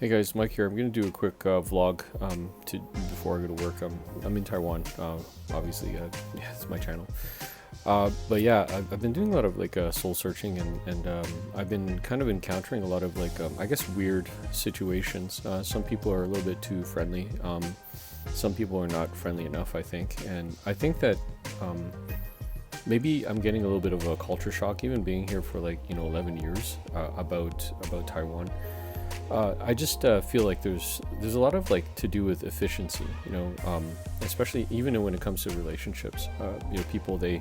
Hey guys, Mike here. I'm gonna do a quick vlog before I go to work. I'm in Taiwan. Obviously, yeah, it's my channel. But yeah, I've been doing a lot of soul searching, and I've been kind of encountering a lot of I guess weird situations. Some people are a little bit too friendly. Some people are not friendly enough, I think, and I think that maybe I'm getting a little bit of a culture shock, even being here for 11 years about Taiwan. I just feel like there's a lot of to do with efficiency, especially even when it comes to relationships. People they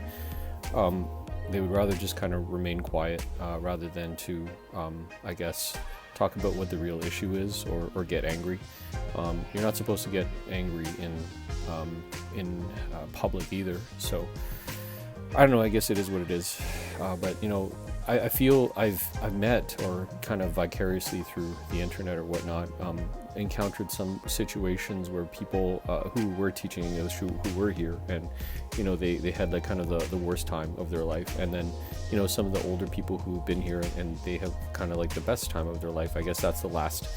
would rather just kind of remain quiet rather than to I guess talk about what the real issue is or get angry. You're not supposed to get angry in public either. So I don't know. I guess it is what it is. But I feel I've met, or kind of vicariously through the internet or whatnot, encountered some situations where people who were teaching English, who were here, and they had kind of the worst time of their life, and then some of the older people who've been here and they have kind of the best time of their life. I guess that's the last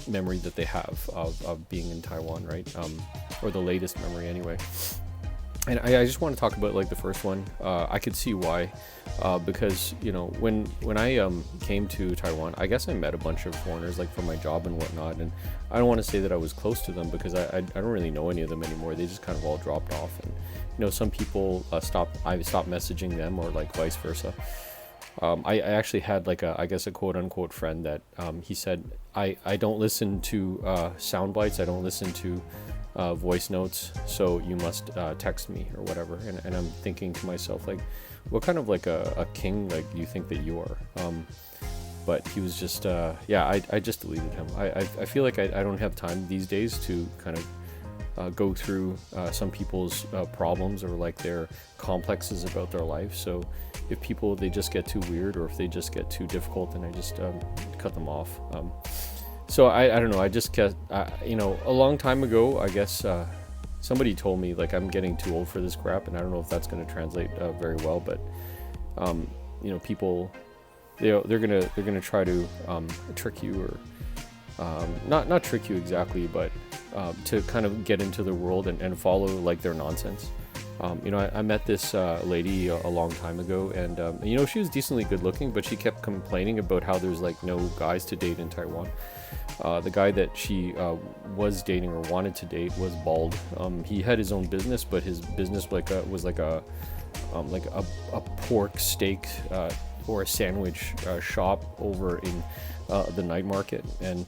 memory that they have of being in Taiwan, right? Or the latest memory anyway. And I just want to talk about the first one. I could see why, because when I came to Taiwan, I guess I met a bunch of foreigners for my job and whatnot, and I don't want to say that I was close to them because I don't really know any of them anymore. They just kind of all dropped off, and some people I stopped messaging them, or vice versa. I actually had I guess a quote unquote friend that he said I don't listen to sound bites. I don't listen to voice notes, so you must text me or whatever. And I'm thinking to myself, what kind of a king you think that you are? But he was just I just deleted him. I feel like I don't have time these days to kind of go through some people's problems or their complexes about their life. So if people, they just get too weird, or if they just get too difficult, then I just cut them off. So I don't know, I just kept, a long time ago, I guess, somebody told me I'm getting too old for this crap, and I don't know if that's going to translate very well, but, people, they're gonna try to trick you, or not trick you exactly, but to kind of get into the world and follow their nonsense. I met this lady a long time ago, and she was decently good looking, but she kept complaining about how there's no guys to date in Taiwan. The guy that she was dating or wanted to date was bald. He had his own business, but his business was a pork steak or a sandwich shop over in the night market, and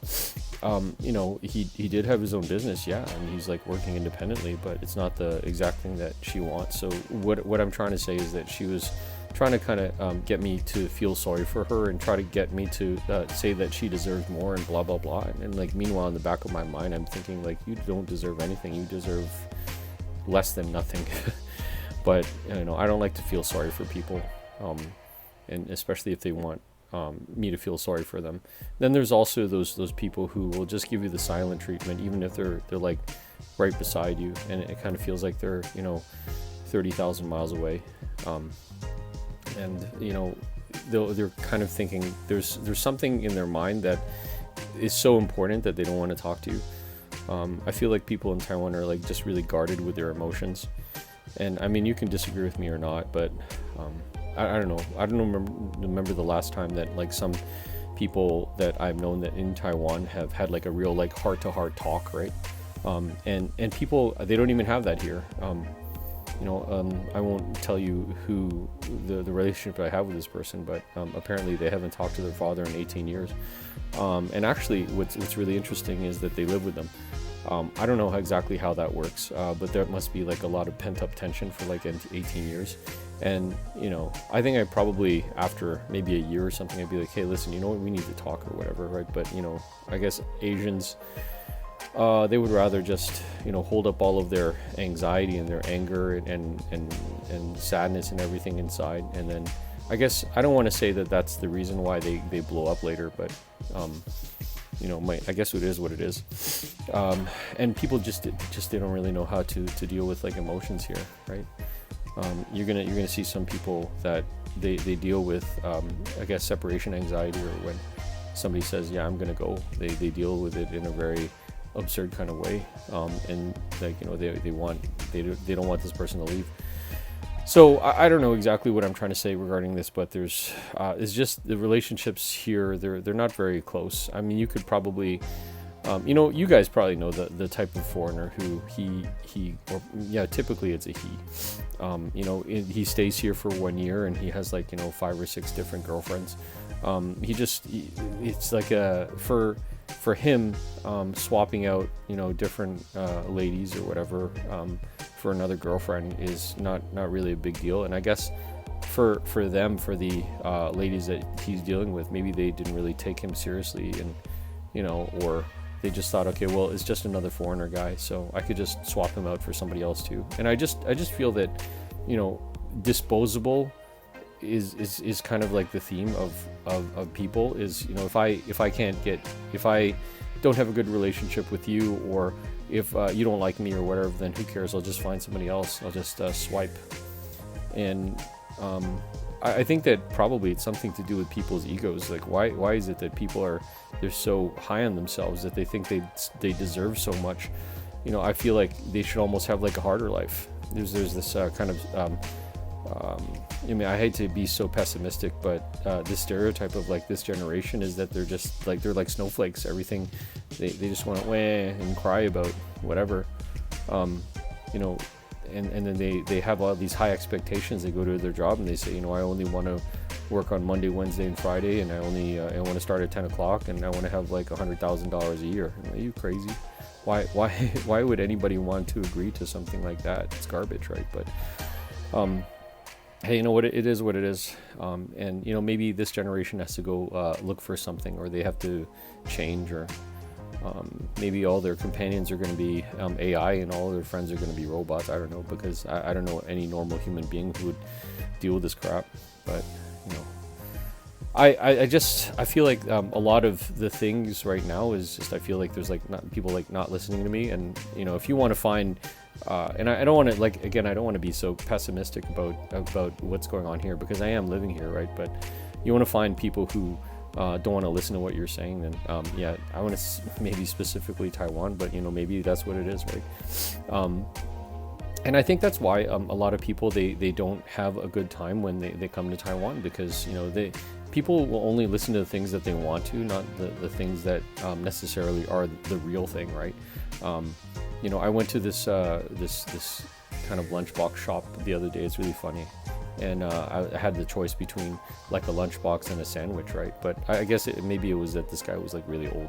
he did have his own business, yeah, and he's working independently, but it's not the exact thing that she wants. So what I'm trying to say is that she was trying to kind of get me to feel sorry for her and try to get me to say that she deserves more and blah blah blah, and meanwhile in the back of my mind I'm thinking you don't deserve anything, you deserve less than nothing. But I don't like to feel sorry for people, and especially if they want me to feel sorry for them. Then there's also those people who will just give you the silent treatment, even if they're right beside you, and it kind of feels like they're 30,000 miles away. And they're kind of thinking there's something in their mind that is so important that they don't want to talk to you. I feel like people in Taiwan are just really guarded with their emotions, and I mean, you can disagree with me or not, but I don't know. I don't remember the last time that some people that I've known that in Taiwan have had a real heart-to-heart talk, right? And people, they don't even have that here. I won't tell you who the relationship I have with this person, but apparently they haven't talked to their father in 18 years. And actually, what's really interesting is that they live with them. I don't know exactly how that works, but there must be a lot of pent-up tension for 18 years. And I think I probably, after maybe a year or something, I'd be hey, listen, you know what, we need to talk or whatever, right? But I guess Asians, they would rather just hold up all of their anxiety and their anger and sadness and everything inside, and then I guess I don't want to say that that's the reason why they blow up later, but I guess it is what it is. And people just they don't really know how to deal with emotions here, right? You're gonna see some people that they deal with I guess separation anxiety, or when somebody says, yeah, I'm gonna go, they deal with it in a very absurd kind of way, and like, you know, they don't want this person to leave. So I don't know exactly what I'm trying to say regarding this, but there's it's just the relationships here, they're not very close. I mean, you could probably you know, you guys probably know the type of foreigner who typically it's a he. You know, he stays here for 1 year and he has like, you know, 5 or 6 different girlfriends. It's like for him, swapping out, you know, different ladies or whatever for another girlfriend is not really a big deal. And I guess for the ladies that he's dealing with, maybe they didn't really take him seriously, and you know, or they just thought, okay, well, it's just another foreigner guy, so I could just swap him out for somebody else too. And I just feel that, you know, disposable is kind of like the theme of people is, you know, if I don't have a good relationship with you, or if you don't like me or whatever, then who cares? I'll just find somebody else. I'll just swipe. And I think that probably it's something to do with people's egos. Like, why is it that people they're so high on themselves that they think they deserve so much? You know, I feel like they should almost have like a harder life. There's this kind of I mean, I hate to be so pessimistic, but the stereotype of like this generation is that they're like snowflakes. Everything they just want to wah and cry about whatever, you know, and then they have all these high expectations. They go to their job and they say, you know, I only want to work on Monday, Wednesday, and Friday, and I want to start at 10 o'clock, and I want to have like $100,000 a year. Are you crazy? Why would anybody want to agree to something like that? It's garbage, right? But hey, you know what, it is what it is. And you know, maybe this generation has to go look for something, or they have to change, or maybe all their companions are going to be AI and all their friends are going to be robots. I don't know, because I don't know any normal human being who would deal with this crap. But you know, I feel like a lot of the things right now is just, I feel like there's like people like not listening to me. And you know, if you want to find and I don't want to, like, again, I don't want to be so pessimistic about what's going on here, because I am living here, right? But you want to find people who don't want to listen to what you're saying, then yeah, I want to maybe specifically Taiwan, but you know, maybe that's what it is, right? And I think that's why a lot of people, they don't have a good time when they come to Taiwan, because you know, people will only listen to the things that they want to, not the things that necessarily are the real thing, right? You know, I went to this kind of lunchbox shop the other day. It's really funny, and I had the choice between like a lunchbox and a sandwich, right? But I guess maybe it was that this guy was like really old,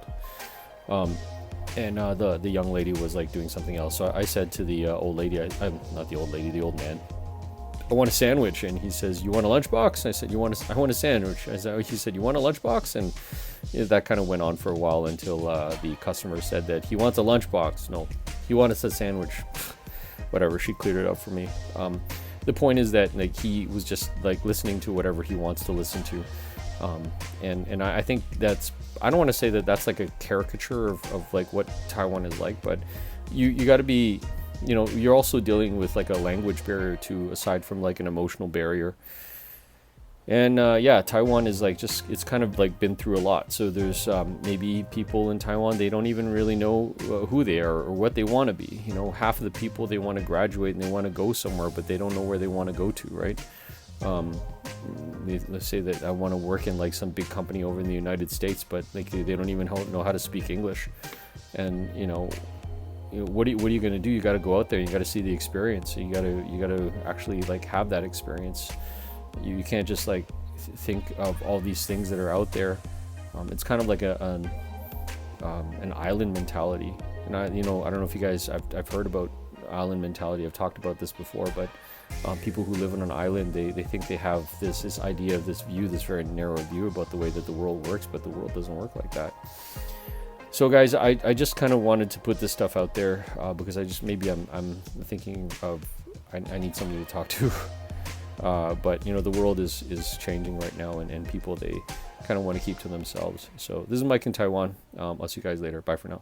and the young lady was like doing something else. So I said to the old lady, I'm not the old lady, the old man, I want a sandwich. And he says, you want a lunchbox? And I said, I want a sandwich. He said, you want a lunchbox? And you know, that kind of went on for a while until the customer said that he wants a lunchbox. No, he wants a sandwich. Whatever, she cleared it up for me. The point is that like he was just like listening to whatever he wants to listen to. And I think I don't want to say that that's like a caricature of like what Taiwan is like, but you got to be, you know, you're also dealing with like a language barrier too, aside from like an emotional barrier. And yeah, Taiwan is like it's kind of like been through a lot. So there's maybe people in Taiwan, they don't even really know who they are or what they want to be. You know, half of the people, they want to graduate and they want to go somewhere, but they don't know where they want to go to, right? Let's say that I want to work in like some big company over in the United States, but like they don't even know how to speak English. And you know, what are you going to do? You got to go out there. You got to see the experience. You got to actually like have that experience. You can't just like think of all these things that are out there. It's kind of like an island mentality. And I don't know if you guys, I've heard about island mentality. I've talked about this before, but people who live on an island, they think they have this idea of this view, this very narrow view about the way that the world works, but the world doesn't work like that. So guys, I just kind of wanted to put this stuff out there because I'm thinking of I need somebody to talk to. But you know, the world is changing right now, and people, they kind of want to keep to themselves. So this is Mike in Taiwan. I'll see you guys later. Bye for now.